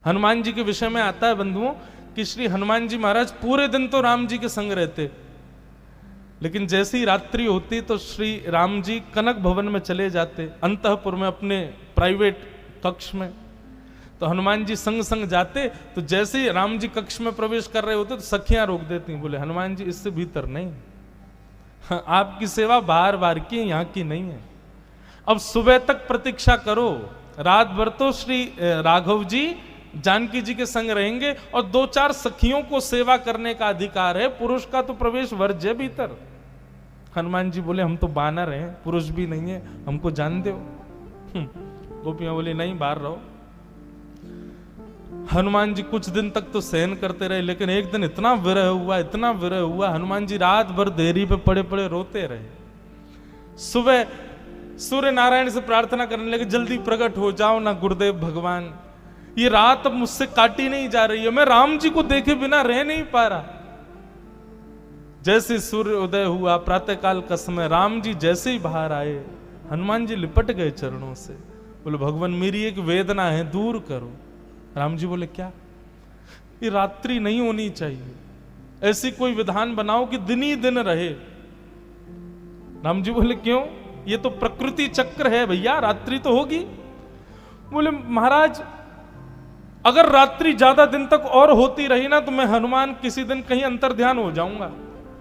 हनुमान जी के विषय में आता है बंधुओं कि श्री हनुमान जी महाराज पूरे दिन तो राम जी के संग रहते, लेकिन जैसी ही रात्रि होती तो श्री राम जी कनक भवन में चले जाते, अंतःपुर में अपने प्राइवेट कक्ष में। तो हनुमान जी संग संग जाते, तो जैसे ही राम जी कक्ष में प्रवेश कर रहे होते तो सखियां रोक देती, बोले हनुमान जी इससे भीतर नहीं, आपकी सेवा बाहर बाहर की, यहाँ की नहीं है। अब सुबह तक प्रतीक्षा करो, रात भर तो श्री राघव जी जानकी जी के संग रहेंगे और 2-4 सखियों को सेवा करने का अधिकार है, पुरुष का तो प्रवेश वर्ज्य है भीतर। हनुमान जी बोले हम तो बानर हैं, पुरुष भी नहीं है, हमको जान दो। गोपियां बोली नहीं, बाहर रहो। हनुमान जी कुछ दिन तक तो सहन करते रहे, लेकिन एक दिन इतना विरह हुआ, हनुमान जी रात भर देरी पे पड़े पड़े रोते रहे। सुबह सूर्य नारायण से प्रार्थना करने लगे, जल्दी प्रकट हो जाओ ना गुरुदेव भगवान, ये रात अब मुझसे काटी नहीं जा रही है, मैं राम जी को देखे बिना रह नहीं पा रहा। जैसे सूर्य उदय हुआ, प्रातःकाल का समय, राम जी जैसे ही बाहर आए, हनुमान जी लिपट गए चरणों से, बोले भगवान मेरी एक वेदना है, दूर करो। राम जी बोले क्या? ये रात्रि नहीं होनी चाहिए, ऐसी कोई विधान बनाओ कि दिन ही दिन रहे। राम जी बोले क्यों? ये तो प्रकृति चक्र है भैया, रात्रि तो होगी। बोले महाराज अगर रात्रि ज्यादा दिन तक और होती रही ना, तो मैं हनुमान किसी दिन कहीं अंतर ध्यान हो जाऊंगा,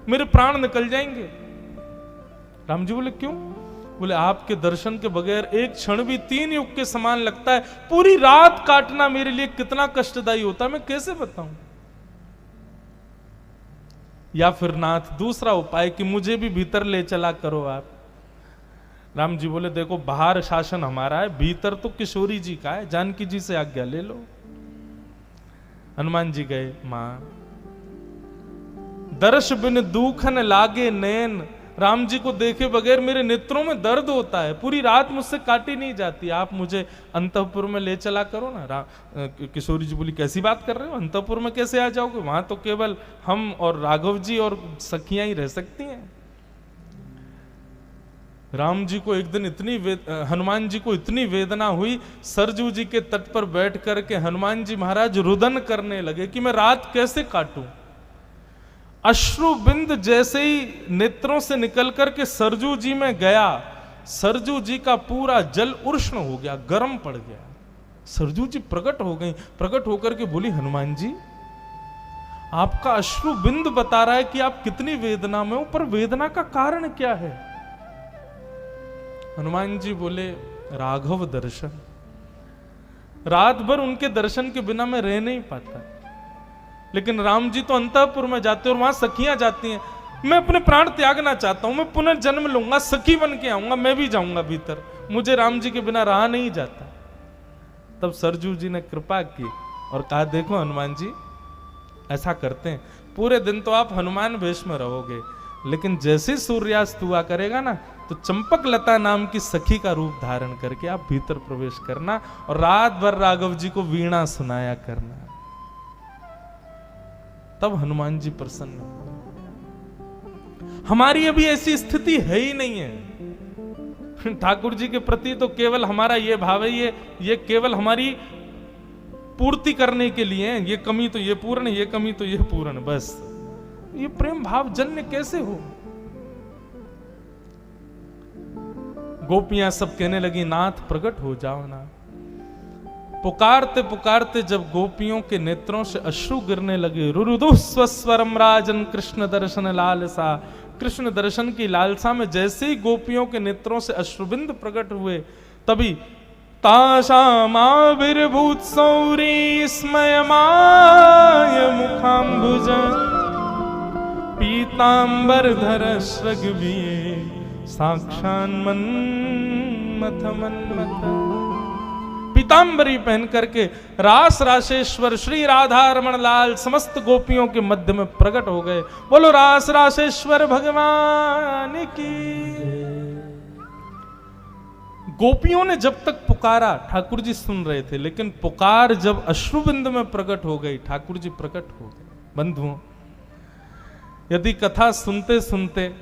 मेरे प्राण निकल जाएंगे। राम जी बोले क्यों? बोले आपके दर्शन के बगैर एक क्षण भी 3 युग के समान लगता है, पूरी रात काटना मेरे लिए कितना कष्टदायी होता है, मैं कैसे बताऊं। या फिर नाथ दूसरा उपाय कि मुझे भी भीतर ले चला करो आप। राम जी बोले देखो बाहर शासन हमारा है, भीतर तो किशोरी जी का है, जानकी जी से आज्ञा ले लो। हनुमान जी गए। मां दर्श बिन दूखन लागे नैन, राम जी को देखे बगैर मेरे नेत्रों में दर्द होता है, पूरी रात मुझसे काटी नहीं जाती, आप मुझे अंतःपुर में ले चला करो ना। किशोरी जी बोली कैसी बात कर रहे हो, अंतःपुर में कैसे आ जाओगे, वहां तो केवल हम और राघव जी और सखियां ही रह सकती हैं। राम जी को एक दिन हनुमान जी को इतनी वेदना हुई, सरजू जी के तट पर बैठ करके हनुमान जी महाराज रुदन करने लगे कि मैं रात कैसे काटूं। अश्रु बिंद जैसे ही नेत्रों से निकल करके सरजू जी में गया, सरजू जी का पूरा जल उष्ण हो गया, गर्म पड़ गया। सरजू जी प्रकट हो गई, प्रकट होकर के बोली हनुमान जी आपका अश्रु बिंद बता रहा है कि आप कितनी वेदना में हो, पर वेदना का कारण क्या है। हनुमान जी बोले राघव दर्शन, रात भर उनके दर्शन के बिना मैं रह नहीं पाता, लेकिन राम जी तो अंतःपुर में जाते और वहां सखियां जाती हैं, मैं अपने प्राण त्यागना चाहता हूं, मैं पुनर्जन्म लूंगा, सखी बन के आऊंगा, मैं भी जाऊंगा भीतर, मुझे राम जी के बिना रहा नहीं जाता। तब सरजू जी ने कृपा की और कहा देखो हनुमान जी ऐसा करते हैं, पूरे दिन तो आप हनुमान वेश में रहोगे, लेकिन जैसे सूर्यास्त हुआ करेगा ना, तो चंपक लता नाम की सखी का रूप धारण करके आप भीतर प्रवेश करना और रात भर राघव जी को वीणा सुनाया करना। तब हनुमान जी प्रसन्न हुए। हमारी अभी ऐसी स्थिति है ही नहीं है। ठाकुर जी के प्रति तो केवल हमारा ये भाव है, ये केवल हमारी पूर्ति करने के लिए है, ये कमी तो ये पूर्ण, ये कमी तो ये पूर्ण, बस। ये प्रेम भाव जन्य कैसे हो। गोपियां सब कहने लगी नाथ प्रकट हो जाओ ना। पुकारते पुकारते जब गोपियों के नेत्रों से अश्रु गिरने लगे, रुरुदु स्वस्वरम राजन कृष्ण दर्शन लालसा, कृष्ण दर्शन की लालसा में जैसे ही गोपियों के नेत्रों से अश्रुबिंद प्रकट हुए, तभी ताशामाविर्भूत सौरी स्मयमाय मुखाम्बुज पीतांबरधर श्रगवीये साक्षान मन्मथ मन्मथ। पीतांबरी पहन करके रास राशेश्वर श्री राधा रमण लाल समस्त गोपियों के मध्य में प्रकट हो गए। बोलो रास राशेश्वर भगवान की। गोपियों ने जब तक पुकारा ठाकुर जी सुन रहे थे, लेकिन पुकार जब अश्रुबिंद में प्रकट हो गई, ठाकुर जी प्रकट हो गए। बंधुओं, यदि कथा सुनते सुनते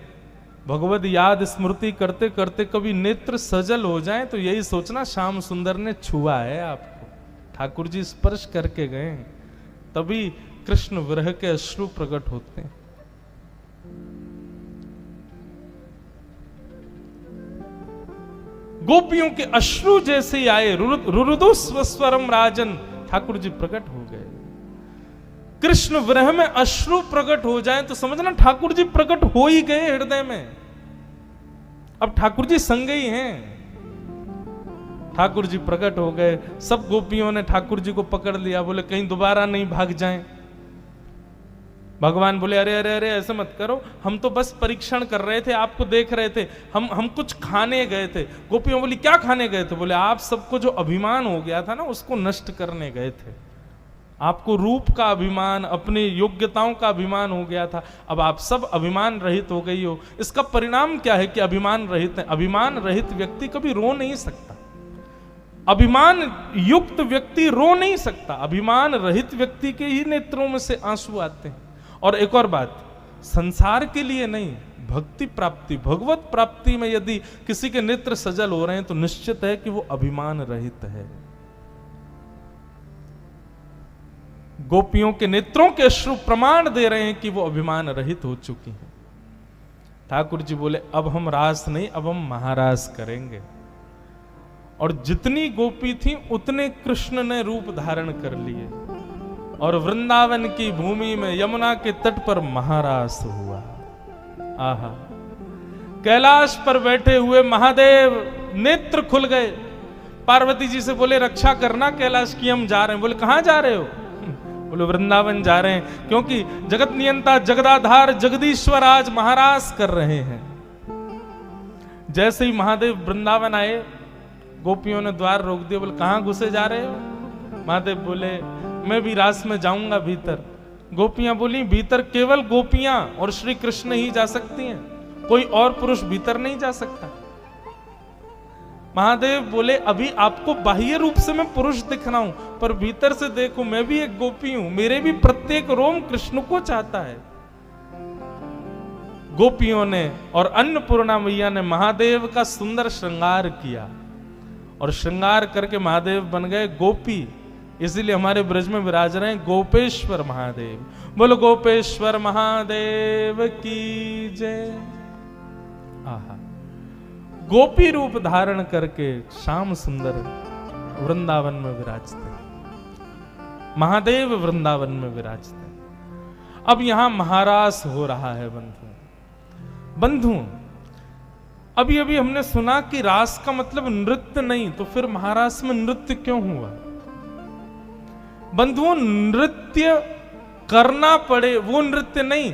भगवद याद स्मृति करते करते कभी नेत्र सजल हो जाए, तो यही सोचना श्याम सुंदर ने छुआ है आपको, ठाकुर जी स्पर्श करके गए, तभी कृष्ण विरह के अश्रु प्रकट होते हैं। गोपियों के अश्रु जैसे ही आए, रुरुदु स्वस्वरम राजन, ठाकुर जी प्रकट हो गए। कृष्ण विरह में अश्रु प्रकट हो जाए तो समझना ठाकुर जी प्रकट हो ही गए हृदय में। अब ठाकुर जी संग ही हैं। ठाकुर जी प्रकट हो गए, सब गोपियों ने ठाकुर जी को पकड़ लिया, बोले कहीं दोबारा नहीं भाग जाएं। भगवान बोले अरे अरे अरे ऐसे मत करो, हम तो बस परीक्षण कर रहे थे, आपको देख रहे थे, हम कुछ खाने गए थे। गोपियों बोली क्या खाने गए थे? बोले आप सबको जो अभिमान हो गया था ना, उसको नष्ट करने गए थे। आपको रूप का अभिमान, अपनी योग्यताओं का अभिमान हो गया था, अब आप सब अभिमान रहित हो गई हो। इसका परिणाम क्या है कि अभिमान रहित है। अभिमान रहित व्यक्ति कभी रो नहीं सकता, अभिमान युक्त व्यक्ति रो नहीं सकता। अभिमान रहित व्यक्ति के ही नेत्रों में से आंसू आते हैं। और एक और बात, संसार के लिए नहीं, भक्ति प्राप्ति, भगवत प्राप्ति में यदि किसी के नेत्र सजल हो रहे हैं तो निश्चित है कि वो अभिमान रहित है। गोपियों के नेत्रों के अश्रु प्रमाण दे रहे हैं कि वो अभिमान रहित हो चुकी हैं। ठाकुर जी बोले अब हम रास नहीं, अब हम महारास करेंगे। और जितनी गोपी थी उतने कृष्ण ने रूप धारण कर लिए और वृंदावन की भूमि में यमुना के तट पर महारास हुआ। आहा, कैलाश पर बैठे हुए महादेव नेत्र खुल गए। पार्वती जी से बोले रक्षा करना कैलाश की, हम जा रहे हैं। बोले कहां जा रहे हो? बोले वृंदावन जा रहे हैं, क्योंकि जगत नियंता जगदाधार जगदीश्वर आज महारास कर रहे हैं। जैसे ही महादेव वृंदावन आए, गोपियों ने द्वार रोक दिया। बोले कहां घुसे जा रहे हो? महादेव बोले मैं भी रास में जाऊंगा भीतर। गोपियां बोली भीतर केवल गोपियां और श्री कृष्ण ही जा सकती हैं, कोई और पुरुष भीतर नहीं जा सकता। महादेव बोले अभी आपको बाह्य रूप से मैं पुरुष दिख रहा हूं, पर भीतर से देखो मैं भी एक गोपी हूं, मेरे भी प्रत्येक रोम कृष्ण को चाहता है। गोपियों ने और अन्नपूर्णा मैया ने महादेव का सुंदर श्रृंगार किया और श्रृंगार करके महादेव बन गए गोपी। इसीलिए हमारे ब्रज में विराज रहे हैं गोपेश्वर महादेव। बोलो गोपेश्वर महादेव की जय। आहा, गोपी रूप धारण करके श्याम सुंदर वृंदावन में विराजते, महादेव वृंदावन में विराजते। अब यहां महारास हो रहा है बंधु। अभी अभी हमने सुना कि रास का मतलब नृत्य नहीं, तो फिर महारास में नृत्य क्यों हुआ? बंधुओं, नृत्य करना पड़े वो नृत्य नहीं,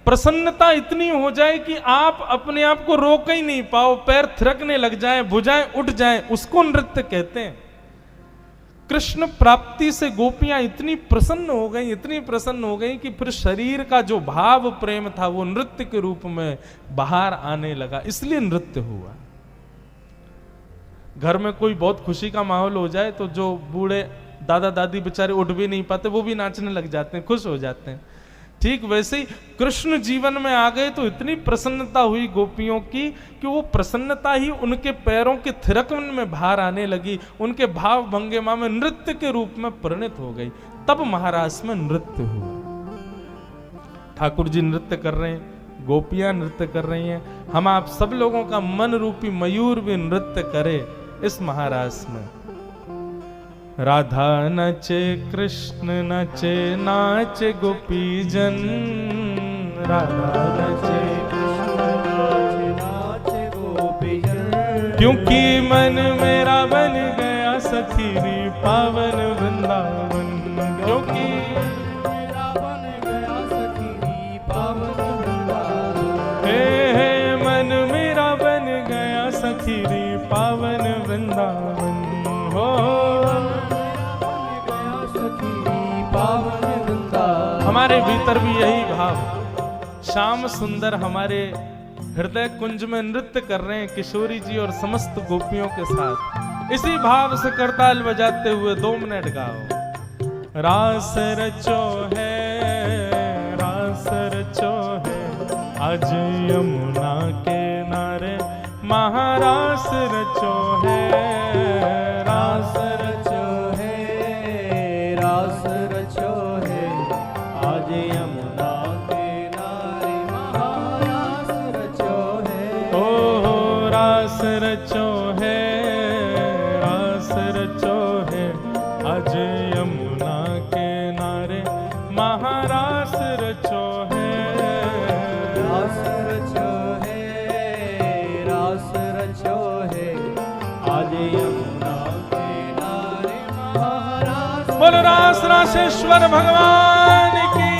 प्रसन्नता इतनी हो जाए कि आप अपने आप को रोक ही नहीं पाओ, पैर थिरकने लग जाएं, भुजाएं उठ जाएं, उसको नृत्य कहते हैं। कृष्ण प्राप्ति से गोपियां इतनी प्रसन्न हो गई कि फिर शरीर का जो भाव प्रेम था वो नृत्य के रूप में बाहर आने लगा, इसलिए नृत्य हुआ। घर में कोई बहुत खुशी का माहौल हो जाए तो जो बूढ़े दादा दादी बेचारे उठ भी नहीं पाते, वो भी नाचने लग जाते हैं, खुश हो जाते हैं। ठीक वैसे ही कृष्ण जीवन में आ गए तो इतनी प्रसन्नता हुई गोपियों की कि वो प्रसन्नता ही उनके पैरों के थिरकन में बाहर आने लगी, उनके भाव भंगिमा में नृत्य के रूप में परिणत हो गई। तब महारास में नृत्य हुआ। ठाकुर जी नृत्य कर रहे हैं, गोपियां नृत्य कर रही हैं, हम आप सब लोगों का मन रूपी मयूर भी नृत्य करे इस महारास में। राधा नचे कृष्ण नचे, नाचे गोपी जन। राधा नचे कृष्ण नाचे, नाचे गोपी जन। क्योंकि मन मेरा बन गया सखी रे पावन वृंदावन। क्योंकि मेरा बन गया सखी रे पावन वृंदावन। हे मन मेरा बन गया सखी रे पावन वृंदावन। हो हमारे भीतर भी यही भाव, श्याम सुंदर हमारे हृदय कुंज में नृत्य कर रहे हैं किशोरी जी और समस्त गोपियों के साथ। इसी भाव से करताल बजाते हुए 2 मिनट गाओ। रास रचो है, रास रचो है, आज यमुना के नारे महारास रचो है। रास रचो है, रास रचो है आज यमुना किनारे महारास रचो है। ओ रास रचो है, रास रचो है आज यमुना किनारे महारास रचो है। रास रचो है, रास रचो है आज यमुना किनारे महारास। बोल रास रासेश्वर भगवान की।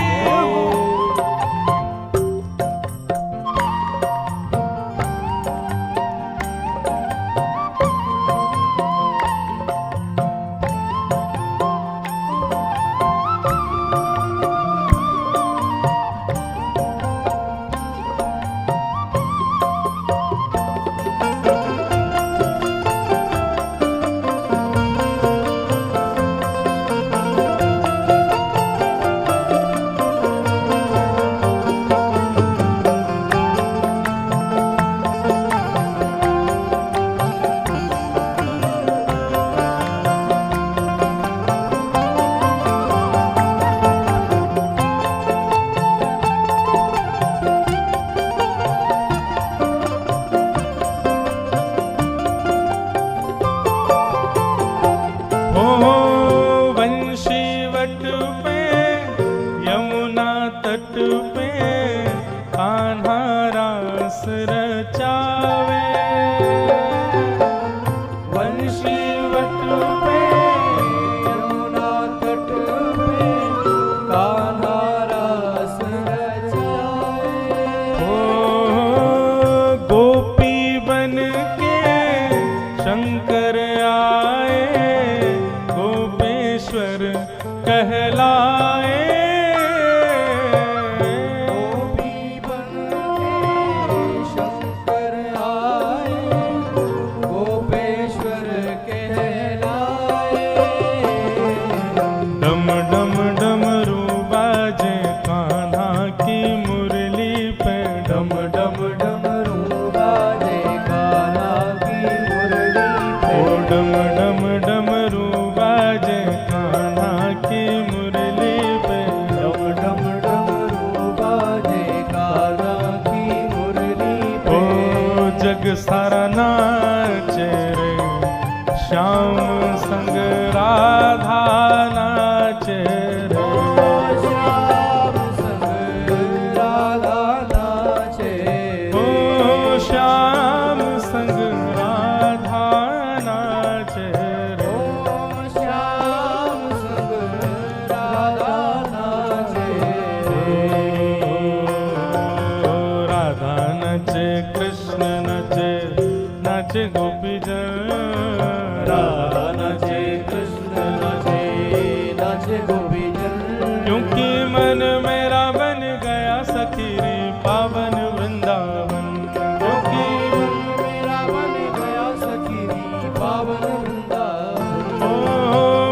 तट पे कान्हा रास रचावे, वंशी वट पे यमुना तट पे कान्हा रास रचाए। ओ गोपी बन के शंकर आए, गोपेश्वर कहलाए। डम डम डमरू बाजे कान्हा की मुरली पे, डम डम डमरू बाजे कान्हा की मुरली पे। ओ डम डम डमरू बाजे कान्हा की मुरली पे, डम डम डमरू बाजे कान्हा की मुरली पे। ओ जग सारा नाचे रे श्याम संग राधा नाचे रे, श्याम संग राधा नाचे। ओ श्याम संग राधा नाचे रे, ओ श्याम संग राधा नाचे। ओ राधा नाचे कृष्ण नाचे, नाचे गोपी जन। राधा नाचे कृष्ण नाचे, नाचे गोपी जन। क्योंकि मन मेरा बन गया सखी रे पावन वृंदावन, क्योंकि मन मेरा बन गया सखी री पावन वृंदावन। ओ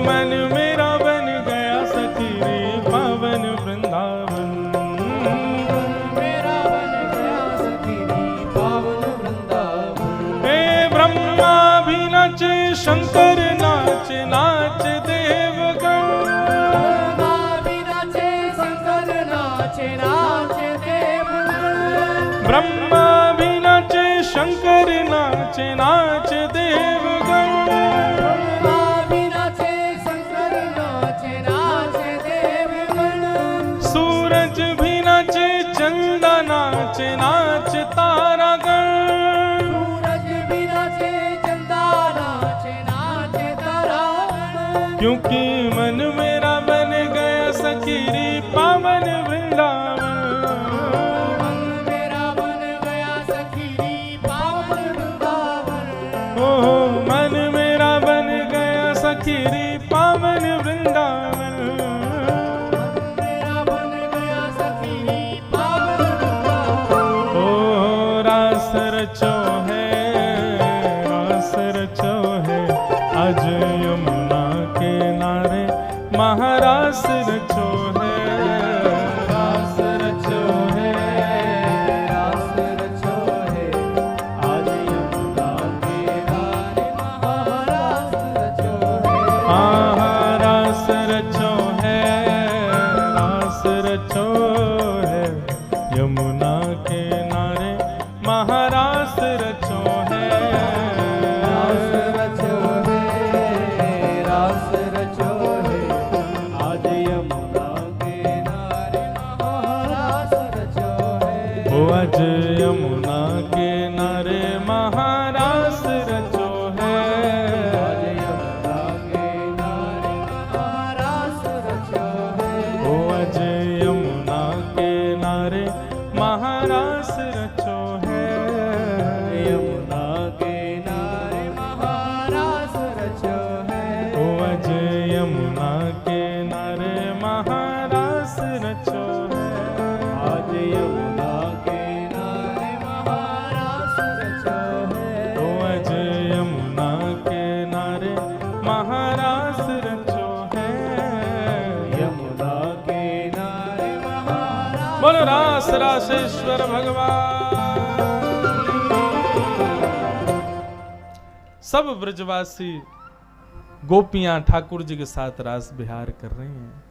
मन मेरा बन गया सखी रे पावन वृंदावन। मन मेरा बन गया सखी री पावन वृंदावन। हे ब्रह्मा भी नाचे शंकर नाचे, नाच देवगण। ब्रह्मा भी नाचे शंकर नाचे, नाचे देवगण। ब्रह्मा भी नाचे शंकर नाचे, नाच देवगण। ब्रह्मा भी नाचे शंकर नाचे, नाचे देवगण। सूरज भी नाचे चंदा नाचे, नाच तारागण। सूरज भी नाचे चंदा नाचे, नाचे तारागण। क्योंकि मन मेरा बन गया सखी रे पावन वृंदावन। मन मेरा बन गया सखी री पावन वृंदावन। ओ मन मेरा बन गया सखी रे पावन वृंदावन। मेरा बन गया सखी री पावन वृंदावन। ओ रास रचो है, रास रचो है आज यमुना किनारे महारास रचो है। रास रचो है, रास रचो है आज यमुना किनारे महारास रचो है। महारास रचो आज यमुना किनारे महारास रचो है। आज यमुना किनारे महारास रचो है। ओ आज यमुना किनारे महारास रचो है। यमुना किनारे महारास रचो है। ओ आज यमुना किनारे महारास रचो है। आज यमुना किनारे महारास रचो है। ओ आज यमुना किनारे महारास रचो है। यमुना किनारे महारास बोलो रास रासेश्वर भगवान। सब ब्रजवासी गोपियां ठाकुर जी के साथ रास विहार कर रही हैं।